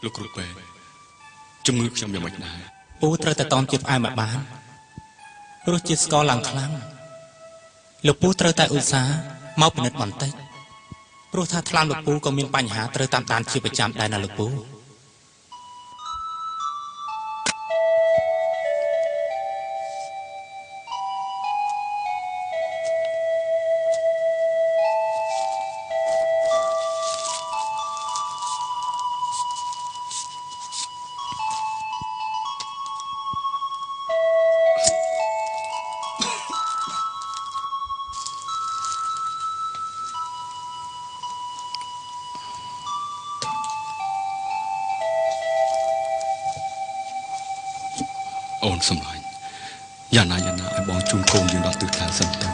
លោកគ្រូពេទ្យជំងឺខ្ញុំយ៉ាងម៉េចដែរពូត្រូវតែតอมជាតិផ្អែមឲ្យបានរសជាតិស្ករឡើងខ្លាំងលោកពូត្រូវតែឧស្សាហ៍មកពិនិត្យបន្តិចព្រោះថាថ្លើមលោកពូក៏មានបញ្ហាត្រូវតាមដានជាប្រចាំដែរណាលោកពូអូនសម្លាញ់យ៉ាងណាឲ្យបងជូនកូនយើងដល់ទិសដៅសិនទៅ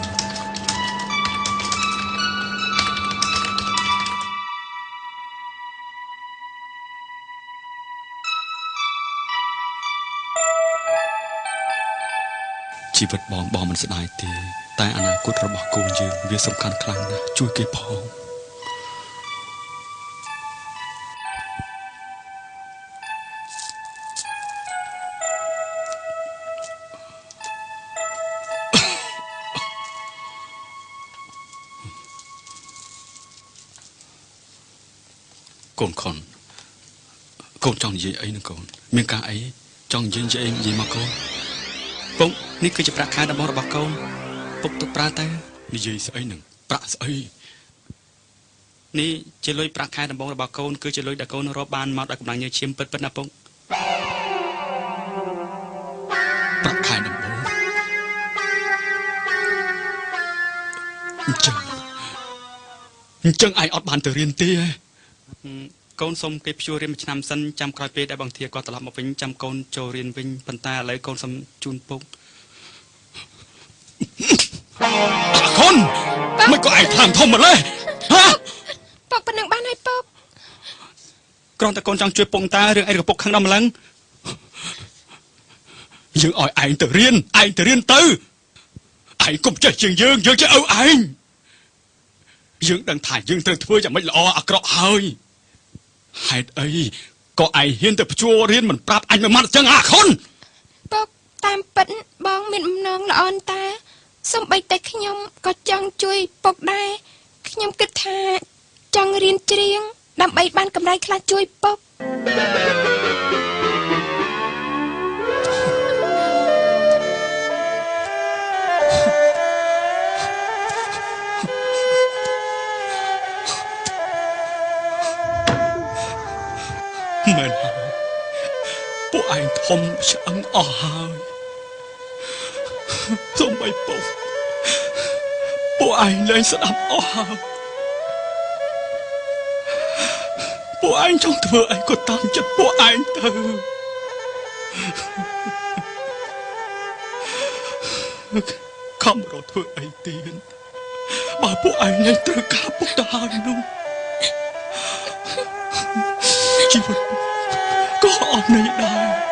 ជីវិតបងមិនស្ដាយទេតែអនាគតរបស់កូនយើងវាសំខាន់ខ្លាំងណាស់ជួយគេផងកូនខុនកូនចង់និយាយអីនឹងកូនមានការអីចង់និយាយមកកូនពុកនេះគឺជាប្រាក់ខែដំបូងរបស់កូនពុកទុកប្រើទៅនិយាយស្អីនឹងប្រាក់ស្អីនេះជាលុយប្រាក់ខែដំបូងរបស់កូនគឺជាលុយដែលកូនរកបានមកដោយកម្លាំងញើសឈាមពិតណាពុកប្រាក់ខែដំបូងអញ្ចឹងឯងអត់បានទៅរៀនទេកូនសុំគេព្យួររៀនមួយឆ្នាំសិនចាំក្រោយពេលដែលបងធាគាត់ត្រឡប់មកវិញចាំកូនចូលរៀនវិញប៉ុន្តែឥឡូវកូនសុំជូនពុកកូនមិនក៏ឯងថ្លើមធំម្លេះហ៎ពុកប៉ុណ្ណឹងបានហើយពុកគ្រាន់តែកូនចង់ជួយពុកតារឿងអីក៏ពុកខឹងដល់ម្លឹងយើងឲ្យឯងទៅរៀនទៅឯងកុំចេះជាងយើងចេះឪឯងយើងដឹងថាយើងត្រូវធ្វើយ៉ាងម៉េចល្អអាក្រក់ហើយហេតុអីក៏ឯងហ៊ានទៅព្យួររៀនមិនប្រាប់អញមួយម៉ាត់ចឹងអាខុនពុកតាមពិតបងមានបំណងល្អតាសូម្បីតែខ្ញុំក៏ចង់ជួយពុកដែរខ្ញុំគិតថាចង់រៀនច្រៀងដើម្បីបានកម្រៃខ្លះជួយពុកមែនហើយពួកឯងធំឆ្អឹងអស់ហើយសូម្បីពួកឯងលែងស្ដាប់អស់ហើយពួកឯងចង់ធ្វើអីក៏តាមចិត្តពួកឯងទៅខំរត់ធ្វើអីទៀតបើពួកឯងលែងត្រូវការពុកទៅហើយនោះជីវិតក៏អត់ន័យដែរ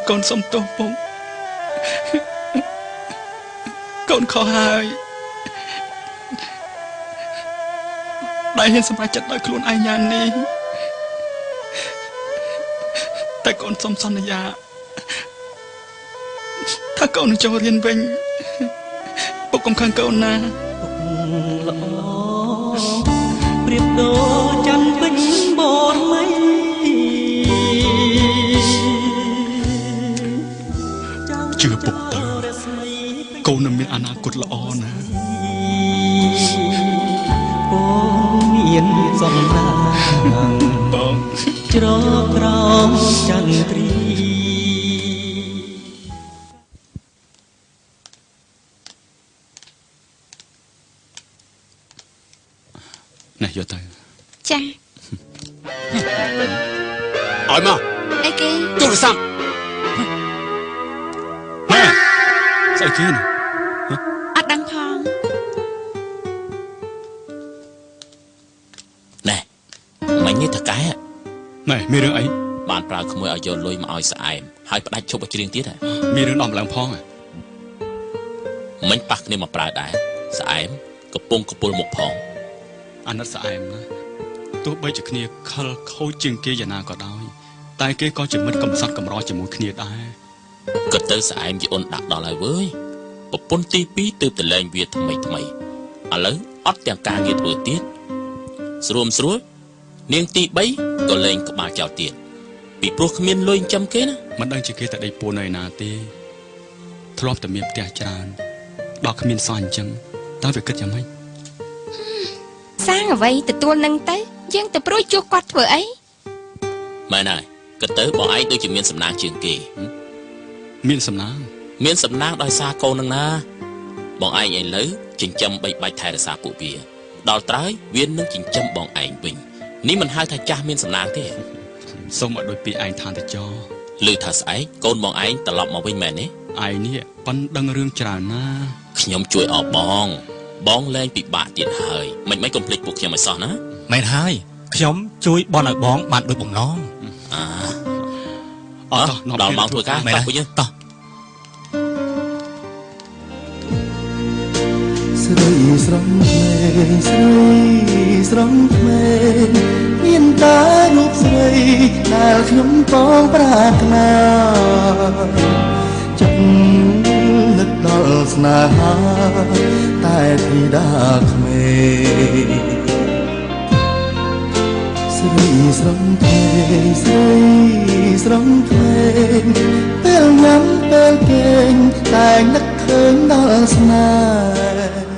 កូនសុំទោសពុកកូនខុសហើយដែលហ៊ានសម្រេចចិត្តដោយខ្លួនឯងយ៉ាងនេះតែកូនសុំសន្យាថាកូននឹងចូលរៀនវិញពុកកុំខឹងកូនណាពុកល្អប្រៀបដូចច័ន្ទពេញបូរមីជឿពុកទៅកូននឹងមានអនាគតល្អណាស់បងមានសំណាងបងច្រកក្រោមចន្ទ្រីនេះយកទៅចាឲ្យមកអីគេទូរស័ព្ទ ស្អីគេនេះ អត់ដឹងផង ណែមិញនេះតកែ ម៉ែមានរឿងអី បានប្រើក្មួយឲ្យយកលុយមកឲ្យស្អែមហើយផ្ដាច់ឈប់ឲ្យច្រៀងទៀតហ៎ មានរឿងដំឡើងផង មិញប៉ះគ្នាមកប្រើដែរស្អែមកំពុងកពុលមុខផង អាណិតស្អែមណាទោះបីជាគ្នាខលខូចជាងគេយ៉ាងណាក៏ដោយតែគេក៏ជាមិត្តកំសត់កំរជាមួយគ្នាដែរ ក៏ទៅស្អែមជាអូនដាក់ដល់ហើយវើយប្រពន្ធទី2ទើបតលែងវាថ្មីឥឡូវអត់ទាំងការងារធ្វើទៀតស្រួលនាងទី3ក៏លែងក្បាលចោលទៀតពីព្រោះគ្មានលុយចិញ្ចឹមគេណា មិនដឹងជាគេតែដេកពួននៅឯណាទេធ្លាប់តែមានផ្ទះច្រើនដល់គ្មានសោះអញ្ចឹងតើវាគិតយ៉ាងម៉េច សាងអ្វីទទួលនឹងទៅយើងទៅព្រួយជួគាត់ធ្វើអី មែនហើយក៏ទៅបងឯងដូចជាមានសំណាងជាងគេ មានសំណាង មានសំណាងដោយសារកូននឹងណាបងឯងឥឡូវចិញ្ចឹមបីបាច់ថែរក្សាពួកវាដល់ត្រើយវានឹងចិញ្ចឹមបងឯងវិញនេះមិនហៅថាចាស់មានសំណាងទេ សូមឲ្យដូចពីឯងឋានតចរ ឮថាស្អែកកូនបងឯងត្រឡប់មកវិញមែនទេ ឯងនេះប៉ិនដឹងរឿងច្រើនណា ខ្ញុំជួយអបបងលែងពិបាកទៀតហើយមិនកុំភ្លេចពួកខ្ញុំឲ្យសោះណា មែនហើយខ្ញុំជួយបន់ឲ្យបងបានដូចបំណង ដល់ម៉ោងធ្វើការ មែន តោះ ហើយ ពួកយើង តោះ ស្រីស្រងភ្លេងស្រីស្រងភ្លេងមានតែរូបស្រីដែលខ្ញុំต้องប្រាថ្នាចិត្តនឹកដល់ស្នេហាតែធីតាក្មេងស្រីស្រងភ្លេងស្រីស្រងភ្លេងពេលញ៉ាំពេលគេងតែនឹកឃើញដល់ស្នេហ៍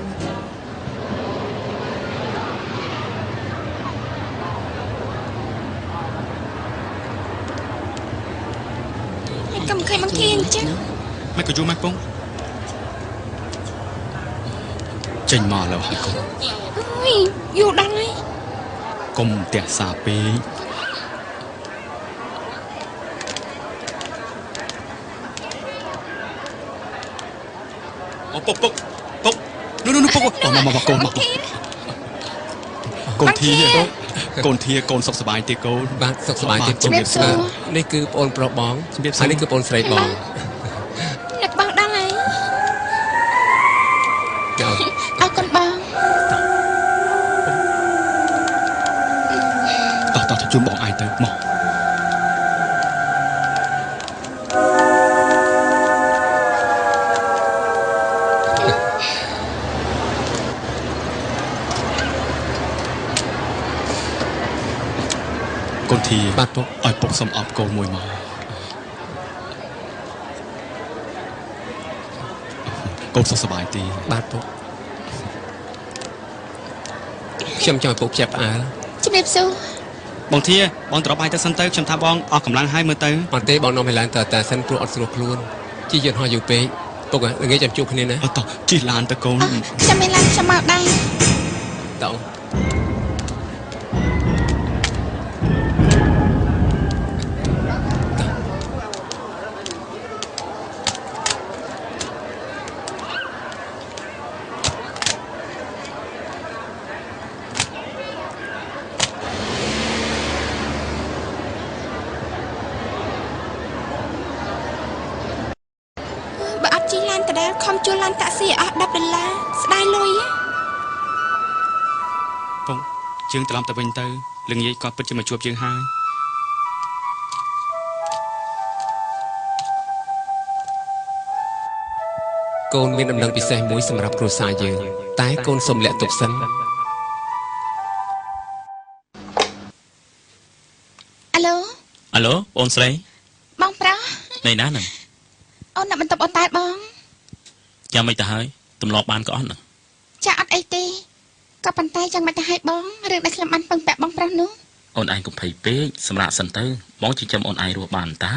កុំឃើញមកធាអញ្ចឹង មិនក៏យូរម៉េចពងចេញមកលើហើយកូន អូយយូរដល់ហើយក ុំទះសាពេកអូពុកនោះពុកមកកូនមកកូនធាកូនធាកូនសុខសប្បាយទេកូន បាទសុខសប្បាយទេជំរាបសួរនេះគឺប្អូនប្រុសបងហើយនេះគឺប្អូនស្រីបង នឹកបងដល់ហើយ ចា៎ អរគុណបង តោះជួបបងឯងទៅមក កូនធា បាទពុក ឲ្យពុកសុំអបកូនមួយមកកូនសុខសប្បាយទេ បាទពុកខ្ញុំចង់ឲ្យពុកផ្ទះផ្អើល ជំរាបសួរ បងធាបងត្រឡប់បាយទៅសិនទៅខ្ញុំថាបងអស់កម្លាំងហើយមើលទៅ អត់ទេបងនាំឲ្យឡើងទៅតែសិនព្រោះអត់ស្រួលខ្លួនជិះយន្តហោះយូរពេកពុកល្ងាចចាំជួបគ្នាណា អត់តោះជិះឡានទៅកូន ខ្ញុំមិនឡើងខ្ញុំមកដែរ តោះ បើអត់ជិះឡានកដែលខំជួលឡានតាក់ស៊ីអស់$10ស្ដាយលុយ ពងជើងត្រឡប់ទៅវិញទៅលងយាយគាត់ពិតជាមកជួបជើងហើយក ូនមានដំណឹងពិសេសមួយសម្រាប់គ្រួសារយើងតែកូនសូមលាក់ទុកសិន អាឡូ អាឡូអូនស្រី បងប្រុស ណែណាហ្នឹង អូនnakបន្ទប់អូនតែបង ចាំមិនទៅហើយទម្លាប់បានក៏អត់ហ្នឹង ចាអត់អីទេក៏ប៉ុន្តែចាំមិនទៅឲ្យបងរឿងដែលខ្ញុំបានពឹងពាក់បងប្រុសនោះ អូនឯងកុំភ័យពេកសម្រាប់សិនទៅបងចិញ្ចឹមអូនឯងរស់បានតា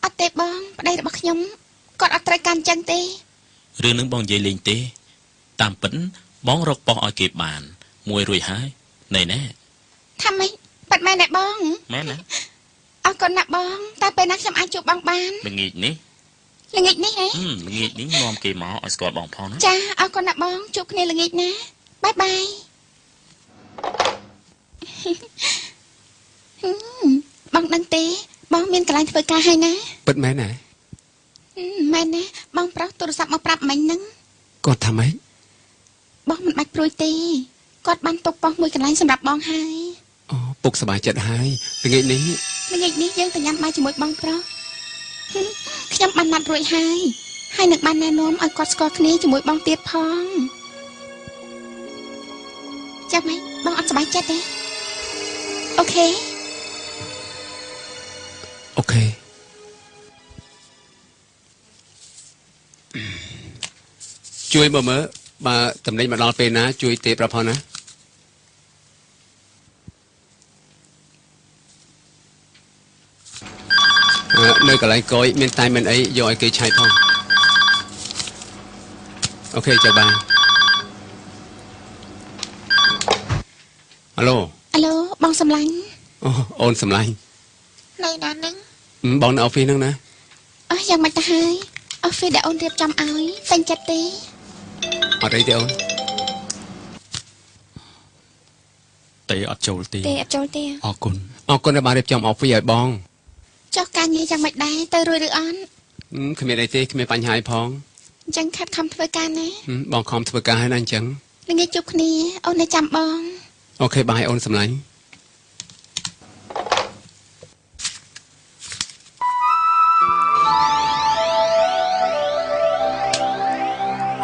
អត់ទេបងប្តីរបស់ខ្ញុំគាត់អត់ត្រូវការអញ្ចឹងទេ រឿងនឹងបងនិយាយលេងទេតាមពិតបងរកប៉ោះឲ្យគេបានមួយរួចហើយណែ ថាម៉េចប៉ាត់មែនទេបង មែនណា អរគុណណាស់បងតែពេលណាខ្ញុំអាចជួបបងបាន ល្ងាចនេះ ល្ងាចនេះហ៎ ល្ងាចនេះនាំគេមកឲ្យស្គាល់បងផងណា ចាអរគុណណាបងជួបគ្នាល្ងាចណាបាយបាយបងដឹងទេបងមានកន្លែងធ្វើការហើយណា ពិតមែនហ៎ មែនណាបងប្រុសទូរស័ព្ទមកប្រាប់មិញហ្នឹង គាត់ថាម៉េច បងមិនបាច់ព្រួយទេគាត់បានទុកប៉ុស្តិ៍មួយកន្លែងសម្រាប់បងហើយ អូពុកសប្បាយចិត្តហើយល្ងាចនេះ យើងទៅញ៉ាំបាយជាមួយបងប្រុសខ្ញុំបានណាត់រួចហើយនឹងបានណែនាំឲ្យគាត់ស្គាល់គ្នាជាមួយបងទៀតផងចាំម៉េចបងអត់សប្បាយចិត្តទេអូខេ ជួយមើលបើតំណែងមកដល់ពេលណាជួយទេប្រាប់ផងណានៅកន្លែងកយមានតែមិនអីយកឲ្យគេឆៃផងអូខេចាំបានអាឡូបងសំឡាញ់ អូនសំឡាញ់ នៅណាហ្នឹង បងនៅអอฟហ្វិសហ្នឹងណា យ៉ាងម៉េចទៅហើយអอฟហ្វិសដែលអូនរៀបចំឲ្យពេញចិត្តទេ អត់អីទេអូន ទេអត់ចូលទេ អត់ចូលទេ អរគុណ ដែលបានរៀបចំអอฟហ្វិសឲ្យបង ចុះការងារយ៉ាងម៉េចដែរទៅរួចឬអត់ គ្មានអីទេគ្មានបញ្ហាអីផង អញ្ចឹងខិតខំធ្វើការណា បងខំធ្វើការហើយណាអញ្ចឹង ល្ងាចជួបគ្នាអូននៅចាំបង អូខេបាយអូនសំឡាញ់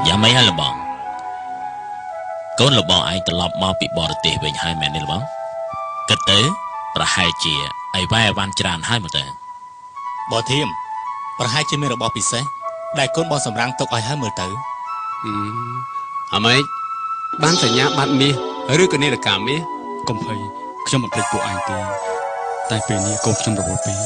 យ៉ាងម៉េចហើយលបងកូនលបងឯងត្រឡប់មកពីបរទេសវិញហើយមែនទេលបងគិតទៅប្រហែលជាអីវ៉ៃអវ៉ាន់ច្រើនហើយមកទៅ បើធៀមប្រហែលជាមានរបស់ពិសេសដែលកូនបងសម្រាំងទុកឲ្យហើយមើលទៅ អាម៉េចបានសញ្ញាបាត់មាសឬក៏នាឡិកាមាស កុំភ័យខ្ញុំមិនភ្លេចពួកឯងទេតែពេលនេះកូនខ្ញុំរវល់ពេក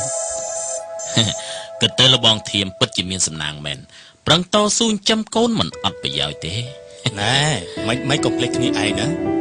គិតទៅលបងធៀមពិតជាមានសំណាងមែនប្រឹងតស៊ូចាំកូនមិនអត់ប្រយោជន៍ទេ ណែមិនកុំភ្លេចគ្នាឯងណា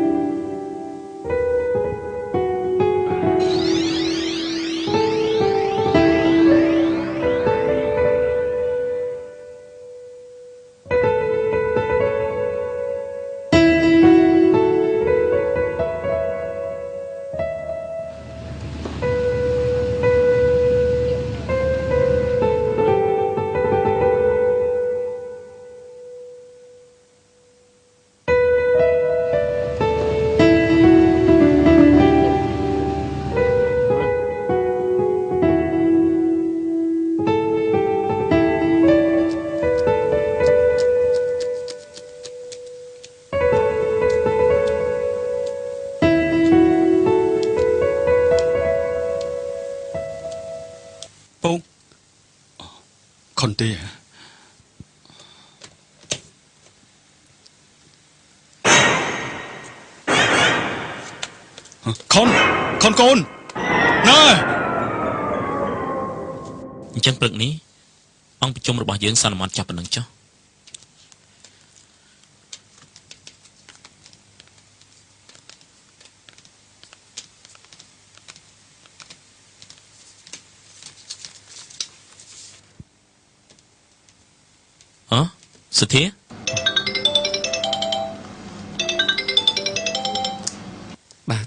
ខុនទេខុនកូនណែ អញ្ចឹងព្រឹកនេះអង្គប្រជុំរបស់យើងសន្មតចាប់ប៉ុណ្ណឹងចុះ សុធាបាទ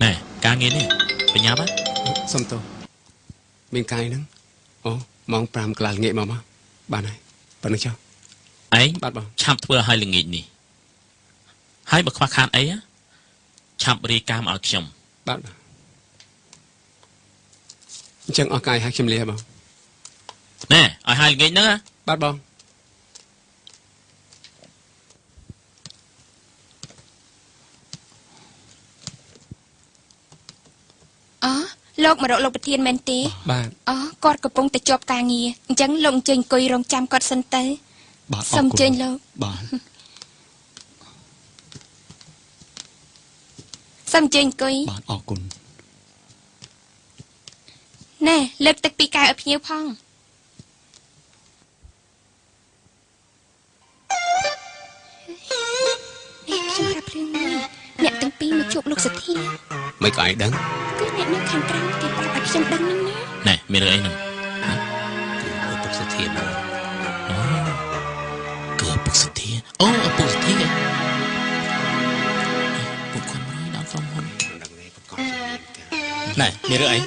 ណែការងារនេះបញ្ញាបាទ សុំទោសមានកាយហ្នឹងអូម៉ោង 5 កន្លះល្ងាចមកបានហើយប៉ុណ្្នឹងចុះ ឯង បាទបង ឆាប់ធ្វើឲ្យល្ងាចនេះហើយបើខ្វះខាតអីឆាប់រាយការណ៍មកឲ្យខ្ញុំ បាទអញ្ចឹងអស់កាយឲ្យខ្ញុំលាបង ណែឲ្យហើយល្ងាចហ្នឹង បាទបង លោកម្រកលោកប្រធានមែនទេ បាទ គាត់កំពុងតែជាប់ការងារអញ្ចឹងលោកអញ្ជើញអង្គុយរងចាំគាត់សិនទៅ បាទ សូមអញ្ជើញលោក បាទ សូមអញ្ជើញអង្គុយ បាទអរគុណ ណែលើកទឹកពីកែវឲ្យភ្ញៀវផងនេះខ្ញុំប្រាប់រឿងមួយអ្នកទាំងពីរមកជួបលោកសធា មិនក៏ឯងដឹង គឺអ្នកនៅខាងក្រៅគេប្រាប់ឲ្យខ្ញុំដឹងហ្នឹងណា ណែមានរឿងអីហ្នឹង ទៅ សុធានគឺពុកសុធាអូពុកសុធាពុកខំរយដល់ក្រុមហ៊ុនណែមានរឿងអី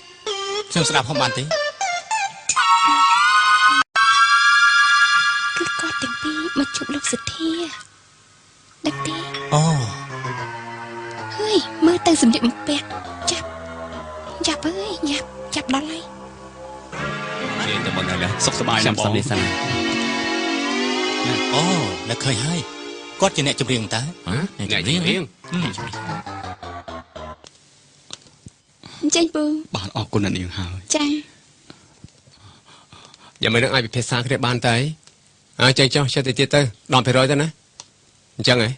ខ្ញុំស្ដាប់ផងបានទេគឺគាត់ទាំងពីរមកជួបលោកសុធាដឹកទេអូហើយមើលទៅសម្លៀកបំពាក់ចាប់អើយចាប់ដល់ហើយនិយាយទៅមកដល់សុខសប្បាយណាស់បងអូនឹកឃើញហើយគាត់ជាអ្នកចម្រៀងតើអ្នកចម្រៀងចេញពូបាទអរគុណអ្នកនាងហើយចាយ៉ាងមិននឹងអាចពិភាក្សាគ្នាបានទៅចេញចុះចិត្តទៅទៀតទៅ10%ទៅណាអញ្ចឹងហ៎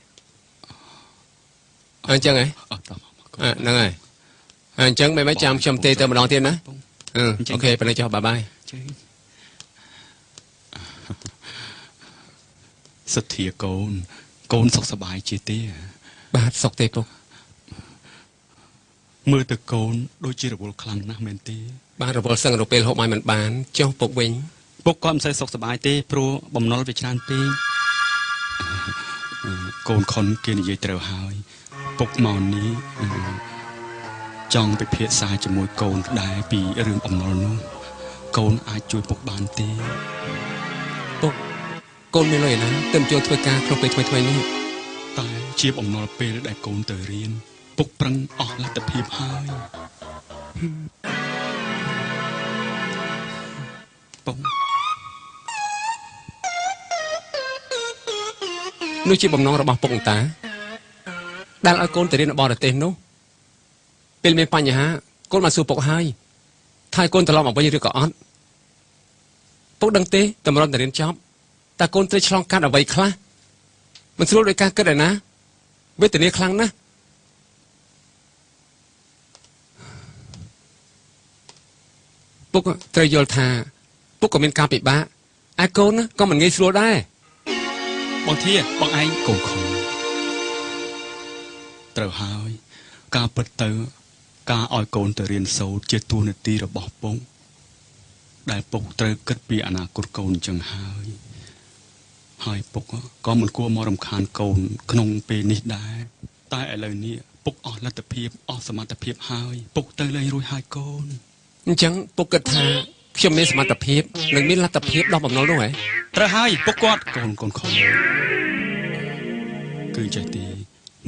ហ្នឹងហើយអញ្ចឹងមិនចាំខ្ញុំទេទៅម្ដងទៀតណាអូខេប៉ុណ្ណេះចុះបាយសុធាកូនសុខសប្បាយជាទេបាទសុខទេពុកមើលទៅកូនដូចជារវល់ខ្លាំងណាស់មែនទេបាទរវល់សឹងរពេលហូបឲ្យមិនបានចុះពុកវិញពុកក៏មិនសូវសុខសប្បាយទេព្រោះបំណុលវាច្រើនពេកកូនខុនគេនិយាយត្រូវហើយពុកមកនេះចង់ពិភាក្សាជាមួយកូនដែរពីរឿងបំណុលនោះកូនអាចជួយពុកបានទេពុកកូនមានលុយណាទៅចូលធ្វើការក្នុងពេលថ្មីនេះតែជាបំណុលពេលដែលកូនទៅរៀនពុកប្រឹងអស់លទ្ធភាពហើយពុកនោះជាបំណងរបស់ពុកតាដែលឲ្យកូនទៅរៀននៅបរទេសនោះពេលមានបញ្ហាកូនមកសួរពុកហើយថាកូនត្រឡប់មកវិញឬក៏អត់ពុកដឹងទេតម្រុំទៅរៀនចប់តើកូនត្រូវឆ្លងកាត់អ្វីខ្លះមិនស្រួលដោយការគិតឯណាវេទនាខ្លាំងណាស់ពុកត្រូវយល់ថាពុកក៏មានការពិបាកឯកូនក៏មិនងាយស្រួលដែរបងធាបងឯងកូនខំត្រូវហើយការពិតទៅការឲ្យកូនទៅរៀនសូត្រជាតួនាទីរបស់ពុកដែលពុកត្រូវគិតពីអនាគតកូនអញ្ចឹងហើយពុកក៏មិនគួរមករំខានកូនក្នុងពេលនេះដែរតែឥឡូវនេះពុកអស់លទ្ធភាពអស់សមត្ថភាពហើយពុកទៅលេងរួចហើយកូនអញ្ចឹងពុកគិតថាខ្ញុំមានសមត្ថភាពនិងមានលទ្ធភាពដល់បំណុលនោះហ៎ត្រូវហើយពុកគាត់កូនខំគឺចេះទេ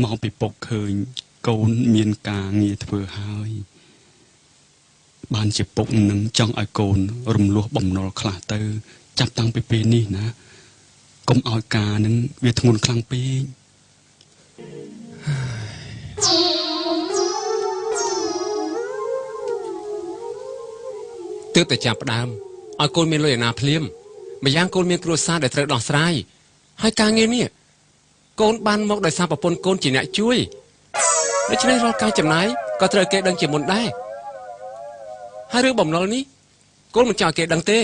មកពីពុកឃើញកូនមានការងារធ្វើហើយបានជាពុកនឹងចង់ឲ្យកូនរំលោះបំណុលខ្លះទៅចាប់តាំងពីពេលនេះណាកុំឲ្យការនឹងវាធ្ងន់ខ្លាំងពេកទើបតែចាប់ផ្ដើមឲ្យកូនមានលុយឯណាភ្លាមម្យ៉ាងកូនមានគ្រួសារដែលត្រូវដោះស្រាយហើយការងារនេះកូនបានមកដោយសារប្រពន្ធកូនជាអ្នកជួយដូច្នេះរាល់ការចំណាយក៏ត្រូវគេដឹងជាមុនដែរហើយរឿងបំណុលនេះកូនមិនចង់ឲ្យគេដឹងទេ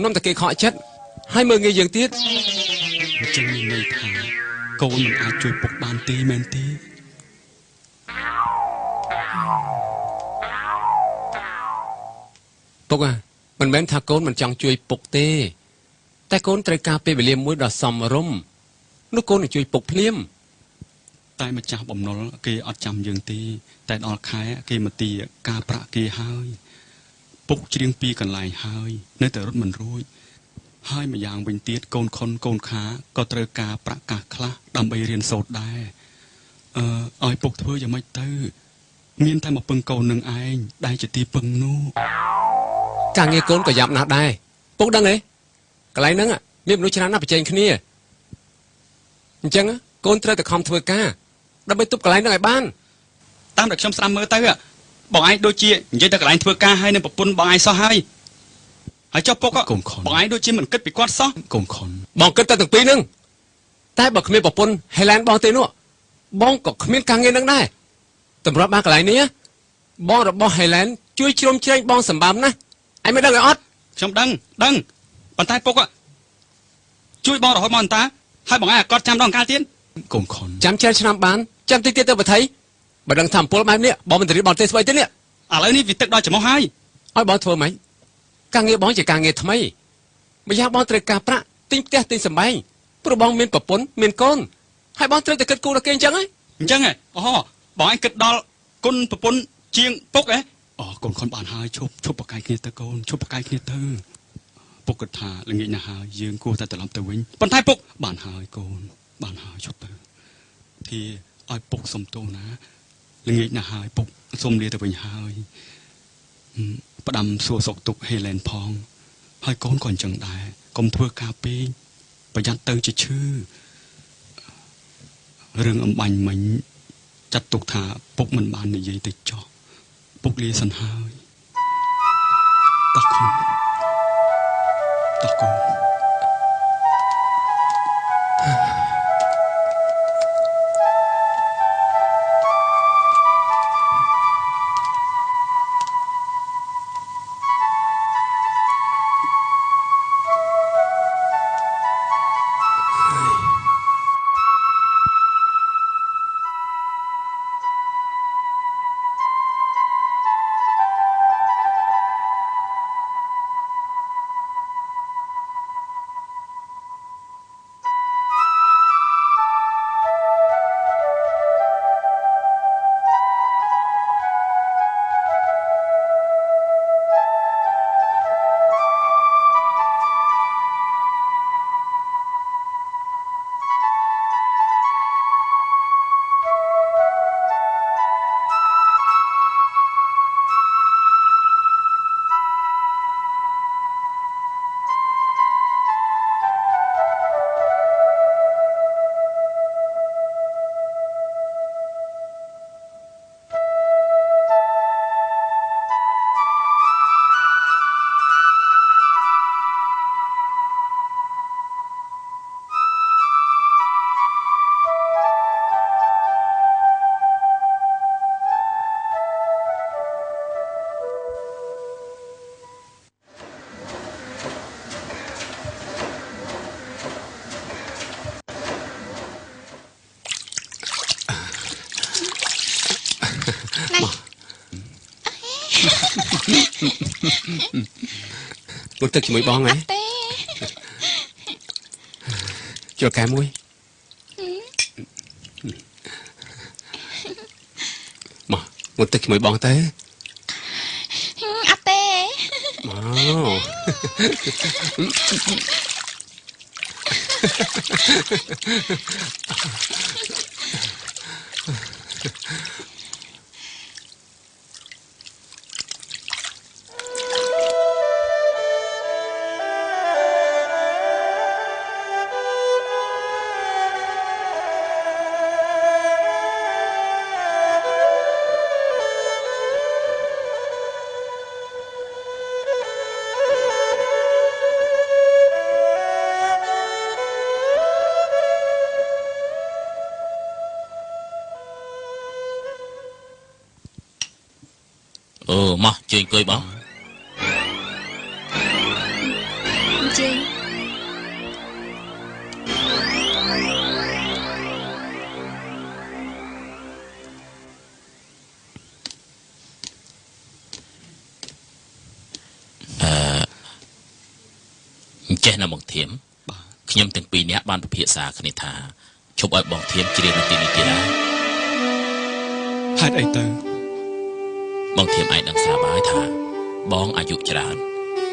នាំតែគេខកចិត្តហើយមើលងាយយើងទៀតអញ្ចឹងមានន័យថាកូនមិនអាចជួយពុកបានទេមែនទេពុកមិនមែនថាកូនមិនចង់ជួយពុកទេតែកូនត្រូវការពេលវេលាមួយដ៏សមរម្យនោះកូននឹងជួយពុកភ្លាមតែម្ចាស់បំណុលគេអត់ចាំយើងទេតែដល់ខែគេមកទាការប្រាក់គេហើយពុកច្រៀងពីកន្លែងហើយនៅតែរត់មិនរួចហើយម្យ៉ាងវិញទៀតកូនខុនកូនខាក៏ត្រូវការប្រាក់កាសខ្លះដើម្បីរៀនសូត្រដែរឲ្យពុកធ្វើយ៉ាងម៉េចទៅមានតែមកពឹងកូននឹងឯងដែលជាទីពឹងនោះការងារកូនក៏យ៉ាប់ណាស់ដែរពុកដឹងទេកន្លែងហ្នឹងមានមនុស្សច្រើនណាស់ប្រជែងគ្នាអញ្ចឹងកូនត្រូវតែខំធ្វើការដើម្បីទប់កន្លែងហ្នឹងឲ្យបានតាមដែលខ្ញុំស្ដាប់មើលទៅបងឯងដូចជានិយាយតែកន្លែងធ្វើការហើយនឹងប្រពន្ធបងឯងសោះហើយចុះពុកបងឯងដូចជាមិនគិតពីគាត់សោះកូនខុនបងគិតតែទាំងពីរហ្នឹងតែបើគ្មានប្រពន្ធហេឡែនបងទេនោះបងក៏គ្មានការងារហ្នឹងដែរតម្រាប់បានកន្លែងនេះបងរបស់ហេឡែនជួយជ្រោមជ្រែងបងសម្បើមណាស់ឯងមិនដឹងអត់ខ្ញុំដឹងប៉ុន្តែពុកជួយបងរហូតមកអន្តាហើយបងឯងគាត់ចាំដល់កាលទៀតកូនខុនចាំច្រើនឆ្នាំបានចាំតិចទៀតទៅបថៃបើដឹងថាអំពូលបែបនេះបងមិនទៅរៀនបរទេសស្អីទេនេះឥឡូវនេះវាទឹកដល់ច្រមុះហើយឲ្យបងធ្វើម៉េចការងារបងជាការងារថ្មី ម្យ៉ាងបងត្រូវការប្រាក់ទិញផ្ទះទិញសម្បែងព្រោះបងមានប្រពន្ធមានកូនហើយបងត្រូវតែគិតគូរដល់គេអញ្ចឹងហ៎អញ្ចឹងហ៎អូបងឯងគិតដល់គុណប្រពន្ធជាងពុកហ៎កូនខុនបានហើយឈប់ប្រកែកគ្នាទៅកូនឈប់ប្រកែកគ្នាទៅពុកគិតថាល្ងាចណាស់ហើយយើងគួរតែត្រឡប់ទៅវិញប៉ុន្តែពុកបានហើយកូនបានហើយឈប់ទៅធាឲ្យពុកសុំទោសណាល្ងាចណាស់ហើយពុកសុំលាទៅវិញហើយផ្ដាំសួរសុកទុកហេឡែនផងហើយកូនក៏អញ្ចឹងដែរកុំធ្វើការពេកប្រយ័ត្នទៅជាឈឺរឿងអំបញ្ញមិញចាត់ទុកថាពុកមិនបាននិយាយទៅចោះពុកលាសិនហើយតោះកូនតោះកូនមកទឹកជាមួយបងហ៎ចូលកែមួយមកទឹកជាមួយបងទៅអត់ទេមកជួយអង្គុយបងជួយចេះណាបងធៀមខ្ញុំទាំងពីរនាក់បានពិភាក្សាគ្នាថាឈប់ឲ្យបងធៀមជ្រៀងនៅទីនេះទៀតហើយហេតុអីទៅបងធៀមឯងដឹងស្រាប់ហើយថាបងអាយុច្រើន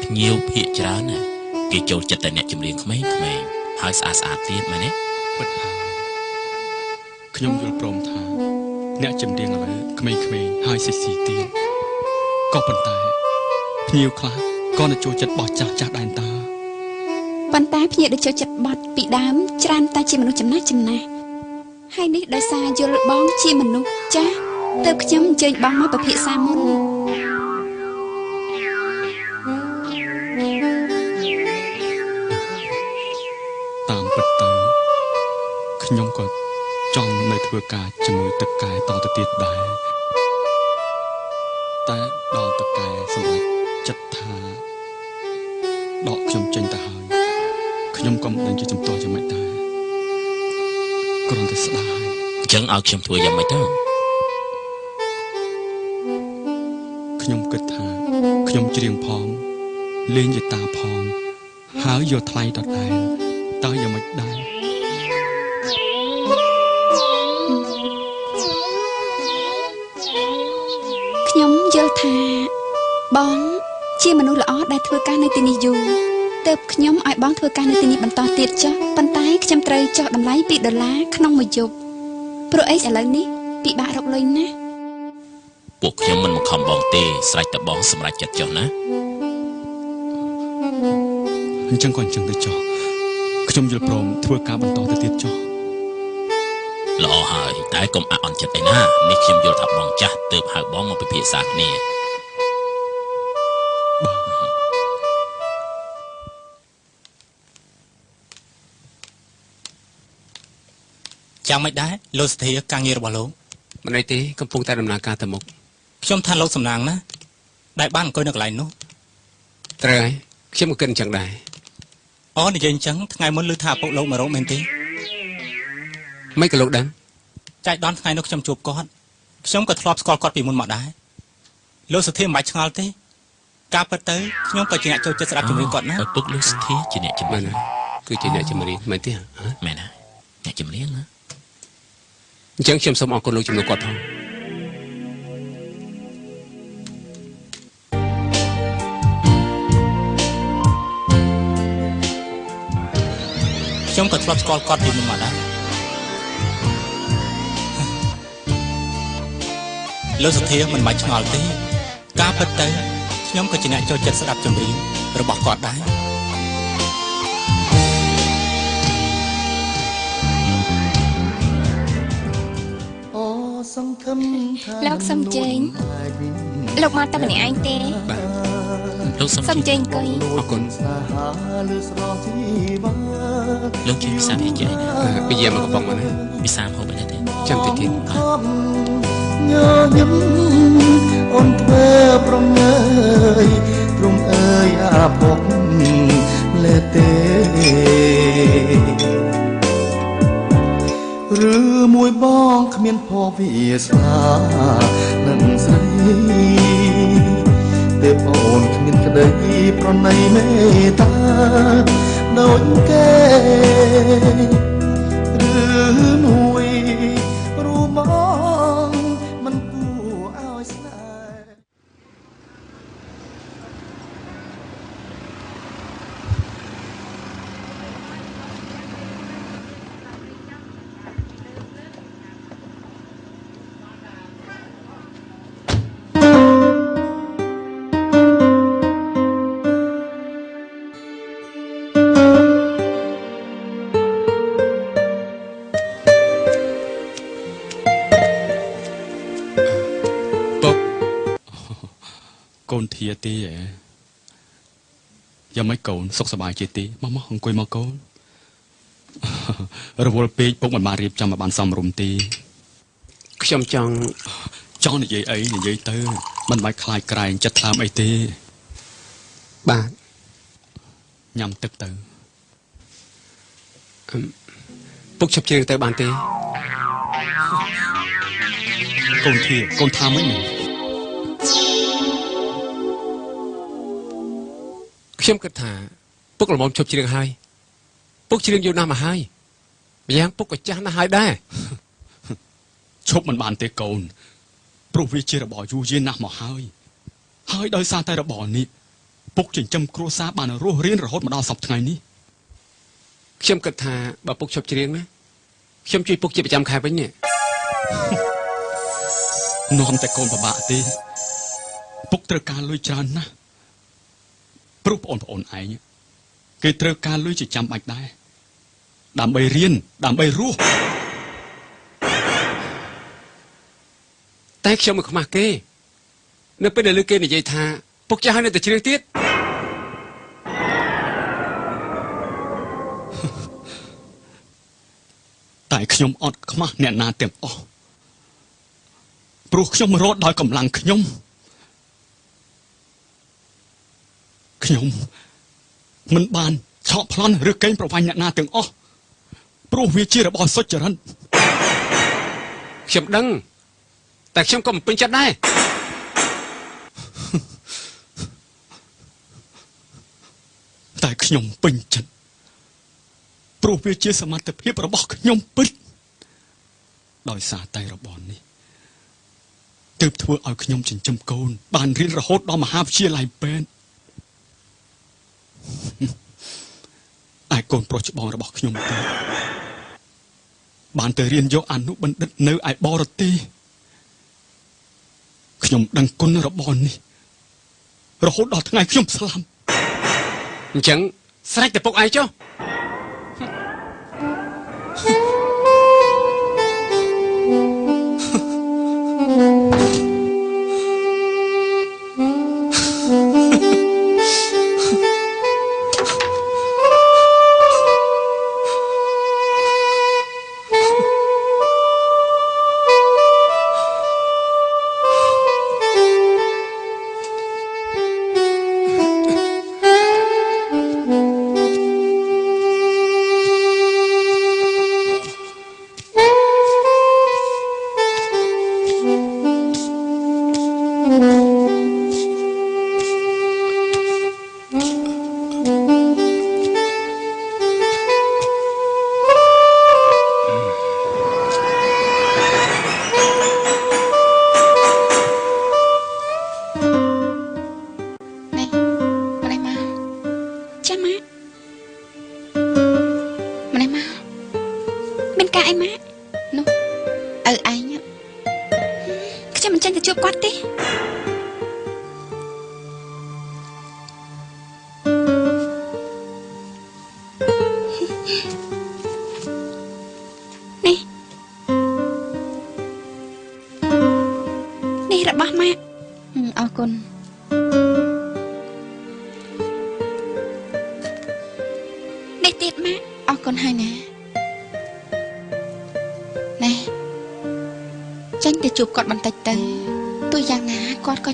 ភ្ញៀវភាគច្រើនណាគេចូលចិត្តតែអ្នកចម្រៀងក្មេងៗហើយស្អាតទៀតមែនទេពិតហើយខ្ញុំយល់ព្រមថាអ្នកចម្រៀងឥឡូវក្មេងៗហើយស៊ីទៀតក៏ប៉ុន្តែភ្ញៀវខ្លះក៏នៅចូលចិត្តបោះចាស់ដែរតាប៉ុន្តែភ្ញៀវដែលចូលចិត្តបត់ពីដើមច្រើនតែជាមនុស្សចំណាស់ហើយនេះដោយសារយល់បងជាមនុស្សចាស់ទើបខ្ញុំអញ្ជើញបងមកពិភាក្សាមុនតាមពិតទៅខ្ញុំក៏ចង់នៅធ្វើការជាមួយទឹកកែតទៅទៀតដែរតែដល់ទឹកកែសម្រាប់ចិត្តថាដកខ្ញុំចេញទៅហើយខ្ញុំក៏មិនដឹងជាជំទាស់យ៉ាងម៉េចដែរគ្រាន់តែស្ដាយអញ្ចឹងឲ្យខ្ញុំធ្វើយ៉ាងម៉េចទៅខ្ញុំគិតថាខ្ញុំច្រៀងផងលេងហ្គីតាផង ហើយយកថ្លៃដដែលតើយ៉ាងម៉េចដែរខ្ញុំយល់ថាបងជាមនុស្សល្អដែលធ្វើការនៅទីនេះយូរទើបខ្ញុំឲ្យបងធ្វើការនៅទីនេះបន្តទៀតចុះប៉ុន្តែខ្ញុំត្រូវចុះតម្លៃ$2ក្នុងមួយយប់ព្រោះអីឥឡូវនេះពិបាករកលុយណាស់ពួកខ្ញុំមិនមកខំបងទេស្រេចតែបងសម្រេចចិត្តចុះណាអញ្ចឹងក៏អញ្ចឹងទៅចុះខ្ញុំយល់ព្រមធ្វើការបន្តទៅទៀតចុះល្អហើយតែកុំអាក់អន់ចិត្តឯណានេះខ្ញុំយល់ថាបងចាស់ទើបហៅបងមកពិភាក្សាគ្នាចាំមិនដែរលោកសធាការងាររបស់លោកមិនអីទេកំពុងតែដំណើរការទៅមុខខ្ញុំថាលោកសំណាងណាដែលបានអង្គុយនៅកន្លែងនោះត្រូវហើយខ្ញុំក៏គិតអញ្ចឹងដែរអូនិយាយអញ្ចឹងថ្ងៃមុនឮថាពុកលោកមករកមែនទេមិនក៏លោកដឹងចែកដនថ្ងៃនោះខ្ញុំជួបគាត់ខ្ញុំក៏ធ្លាប់ស្គាល់គាត់ពីមុនមកដែរលោកសធាមិនបាច់ឆ្ងល់ទេការពិតទៅខ្ញុំក៏ជាអ្នកចូលចិត្តស្ដាប់ចម្រៀងគាត់ណាពុកលោកសធាជាអ្នកចម្រៀងគឺជាអ្នកចម្រៀងមែនទេមែនណាអ្នកចម្រៀងណាអញ្ចឹងខ្ញុំសូមអរគុណលោកជំនួសគាត់ផងខ្ញុំក៏ធ្លាប់ស្គាល់គាត់ពីមុនមកដែរលោកសធាមិនបាច់ឆ្ងល់ទេការពិតទៅខ្ញុំក៏ជាអ្នកចូលចិត្តស្ដាប់ចម្រៀងរបស់គាត់ដែរលោកសំជេងលោកមកតែម្នាក់ឯងទេលោកសំជេងអង្គុយអរគុណលោកជិះវិសាពីជិះពីយាមកកំប៉ុងមកណាវិសាហូបនេះទេចាំតិចទៀតញញឹមអូនធ្វើប្រងើយទ្រង់អើយអាភពលេទេឬមួយបងគ្មានភពវិសានឹងស្រីទេអូនគ្មានក្តីប្រណីមេត្តាដូចគេឬមួយរូបបងមិនគួរឲ្យស្នេហ៍កូនធាទេយ៉ាងម៉េចកូនសុខសប្បាយជាទេមកអង្គុយមកកូនរវល់ពេកពុកមិនបានរៀបចំឲ្យបានសមរម្យទេខ្ញុំចង់និយាយអីនិយាយទៅមិនបាច់ខ្លាចក្រែងចិត្តថ្លើមអីទេបាទញ៉ាំទឹកទៅពុកឈប់ជឿទៅបានទេកូនធាកូនថាមិនខ្ញុំគិតថាពុកល្មមឈប់ច្រៀងហើយពុកច្រៀងយូរណាស់មកហើយម្យ៉ាងពុកក៏ចាស់ណាស់ហើយដែរឈប់មិនបានទេកូនព្រោះវាជារបរយូរយារណាស់មកហើយដោយសារតែរបរនេះពុកចិញ្ចឹមគ្រួសារបានរស់រានរហូតមកដល់សប្តាហ៍ថ្ងៃនេះខ្ញុំគិតថាបើពុកឈប់ច្រៀងណាខ្ញុំជួយពុកជាប្រចាំខែវិញនេះនាំតែកូនពិបាកទេពុកត្រូវការលុយច្រើនណាស់ព្រោះបងប្អូនឯងគេត្រូវការលុយជាចាំបាច់ដែរដើម្បីរៀនដើម្បីរស់តែខ្ញុំមិនខ្មាស់គេនៅពេលដែលលើគេនិយាយថាពុកចាស់ហើយនៅតែជ្រៀងទៀតតែខ្ញុំអត់ខ្មាស់អ្នកណាទាំងអស់ព្រោះខ្ញុំរត់ដោយកម្លាំងខ្ញុំមិនបានឆក់ប្លន់ឬកេងប្រវាញ់អ្នកណាទាំងអស់ព្រោះវាជារបស់សុចរិតខ្ញុំដឹងតែខ្ញុំក៏មិនពេញចិត្តដែរតែខ្ញុំ ខ្ញុំពេញចិត្តព្រោះវាជាសមត្ថភាពរបស់ខ្ញុំពិតដោយសារតែរបរនេះទើបធ្វើឲ្យខ្ញុំចិញ្ចឹមកូនបានរៀនរហូតដល់មហាវិទ្យាល័យពេទ្យឯកូនប្រុសច្បងរបស់ខ្ញុំទៅបានទៅរៀនយកអនុបណ្ឌិតនៅឯបរទេសខ្ញុំដឹងគុណរបរនេះរហូតដល់ថ្ងៃខ្ញុំស្លាប់អញ្ចឹងស្រេចតែពុកឯងចុះ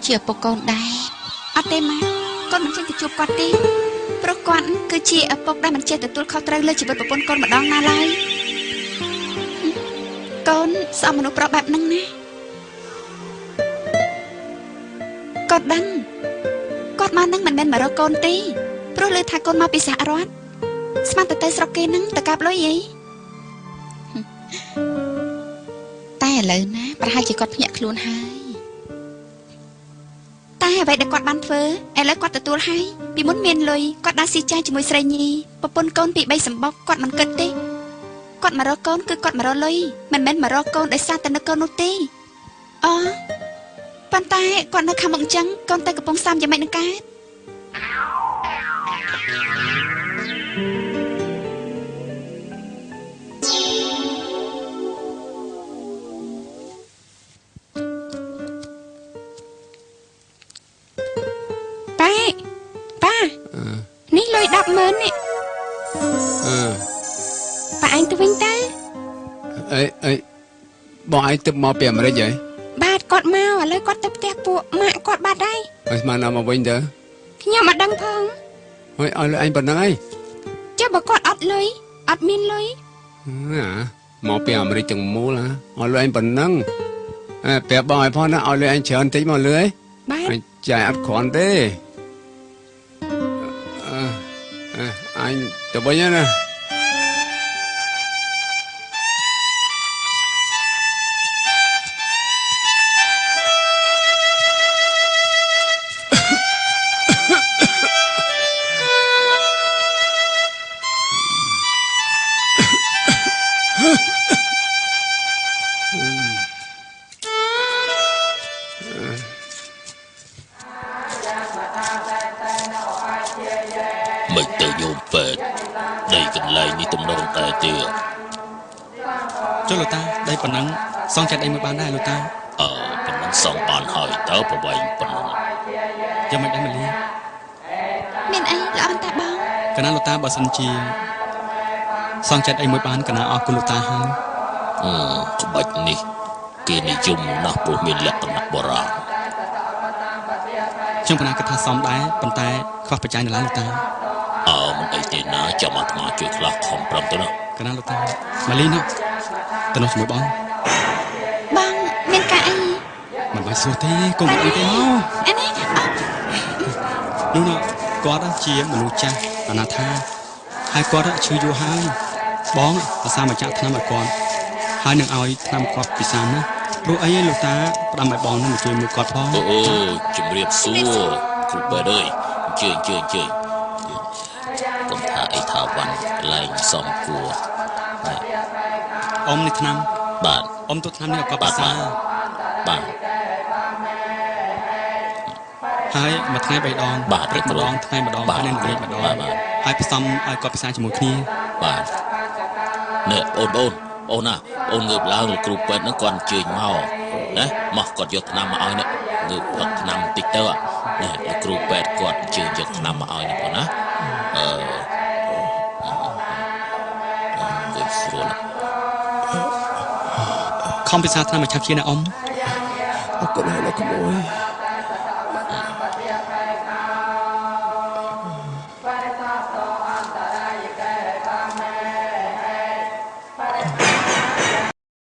ជាឪពុកកូនដែរអត់ទេម៉ាកូនមិនចេះទៅជួបគាត់ទេព្រោះគាត់គឺជាឪពុកដែលមិនចេះទទួលខុសត្រូវលើជីវិតប្រពន្ធកូនម្ដងណាឡើយកូនស្អប់មនុស្សប្រុសបែបហ្នឹងណាគាត់ដឹងគាត់មកនឹងមិនមែនមករកកូនទេព្រោះលើថាកូនមកពីសហរដ្ឋស្មានទៅស្រុកគេនឹងទៅកាប់លុយអីតែឥឡូវណាប្រហែលជាគាត់ភ្ញាក់ខ្លួនហើយតែអ្វីដែលគាត់បានធ្វើឥឡូវគាត់ទទួលហើយពីមុនមានលុយគាត់ដើរស៊ីចាយជាមួយស្រីញីប្រពន្ធកូនពី3សម្បុកគាត់មិនគិតទេគាត់មករកកូនគឺគាត់មករកលុយមិនមែនមករកកូនដោយសារតែនឹកកូននោះទេប៉ុន្តែគាត់នៅខាងមុខអញ្ចឹងកូនទៅកំពង់សាមយ៉ាងម៉េចនឹងកើតនេះលុយ100000នេះប៉ាអញទៅវិញតើអីបងឯងទៅមកពីអាមេរិកហើយបាទគាត់មកឥឡូវគាត់ទៅផ្ទះពួកម៉ាក់គាត់បាត់ហើយហើយស្មានមកវិញទៅខ្ញុំអត់ដឹងផងហើយឲ្យលុយអញប៉ុណ្ណឹងហើយចុះបើគាត់អត់លុយអត់មានលុយណាមកពីអាមេរិកទាំងមូលឲ្យលុយអញប៉ុណ្ណឹងប្រាប់បងឲ្យផងណាឲ្យលុយអញច្រើនតិចមកលុយបាទអញចាយអត់គ្រាន់ទេអញទៅវិញណាមិនទៅយំពេទ្យដីកន្លែងនេះទំនងតែទៀតចុះលោកតាដីប៉ុណ្ណឹងសងចាត់អីមួយបានដែរលោកតាប៉ុណ្ណឹងសងបានហើយតើប្រវែងប៉ុណ្ណឹងយ៉ាងមិនដែរមលីមានអីល្អអន្តតាបងកណាលោកតាបើសិនជាសងចាត់អីមួយបានកណាអរគុណលោកតាហើយក្បាច់នេះគេនិយមណាស់ព្រោះមានលក្ខណៈបុរាណខ្ញុំកណាគិតថាសមដែរប៉ុន្តែខ្វះបច្ច័យនៅឡើយលោកតាមិនអីទេណាចាំអាត្មាជួយខ្លះខំប្រឹងទៅណាកណាលោកតាម៉ាលីណាទៅនោះជាមួយបងមានការអីមិនបាច់សួរទេកុំអីទេមកអីនេះនោះណា គាត់ជាមនុស្សចាស់អនាថាហើយគាត់ឈឺយូរហើយបងប្រសាមកចាក់ថ្នាំឲ្យគាត់ហើយនឹងឲ្យថ្នាំគាត់ពិសាណាព្រោះអីលោកតាផ្ដាំឲ្យបងនឹងជួយមើលគាត់ផងអូជំរាបសួរគ្រូបែតអើយជើញកុំថាអីថាវ៉ាន់កន្លែងសំគួរអ៊ំនេះថ្នាំបាទអ៊ំទៅថ្នាំនេះឲ្យគាត់ពិសាបាទហើយមួយថ្ងៃ3ដងបាទព្រឹកម្ដងថ្ងៃម្ដងហើយនឹងព្រឹកម្ដងហើយផ្សំឲ្យគាត់ពិសាជាមួយគ្នាបាទនេះអូនណាអូនងើបឡើងលោកគ្រូពេទ្យហ្នឹងគាត់អញ្ជើញមកណាមកគាត់យកថ្នាំមកឲ្យនេះងើបផឹកថ្នាំបន្តិចទៅនេះលោកគ្រូពេទ្យគាត់អញ្ជើញយកថ្នាំមកឲ្យនេះបងណាគិតស្រួលខំពិសាថ្នាំមកឆាប់ជាណាអ៊ំអរគុណហើយលោកក្មួយ